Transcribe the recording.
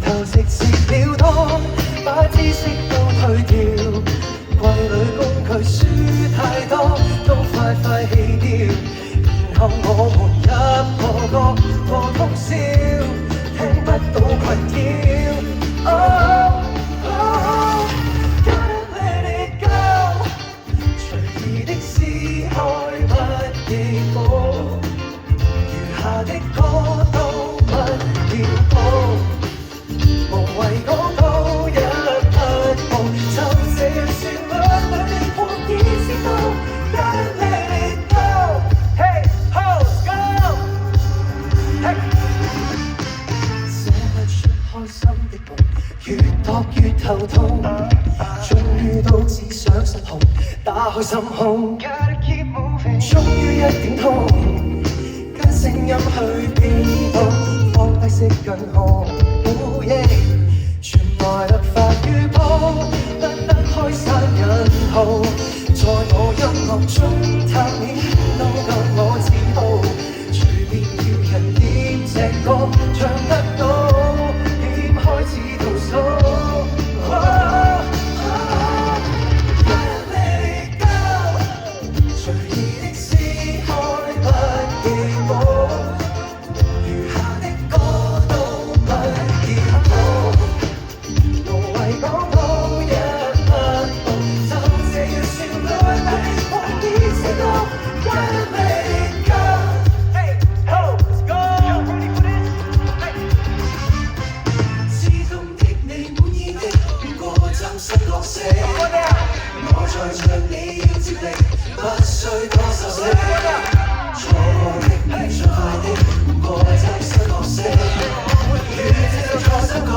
後直接了當，把知識都退掉，櫃裏工具書太多，都快快棄掉。然後我們一個個過通宵，聽不到困擾。Oh, oh, gotta let it go， 隨意的撕開不記譜，餘下的歌都不要補，無謂講多一步，就這樣旋律裏我意識到 gotta let it go。Hey ho go， hey， 寫不出開心的夢，越讀越頭痛，終於都只想失控，打開心胸，終於一點通，跟聲音去變動，放低色近紅。傳來律法預報，得開山引號，在我音樂中探險，都夠我自豪，隨便叫人點隻歌，唱得到，點開始倒數。Gotta let it go， 隨意的撕開不記譜，餘下的歌都不要補，無謂講多一步，就這樣旋律裏我意識到 Gotta let it go。Hey ho let's go， 知道的你滿意的，亂過暫失角色，我在唱你要接力，不需多修飾，錯過的你最快的，亂過暫失角色，與這錯心角。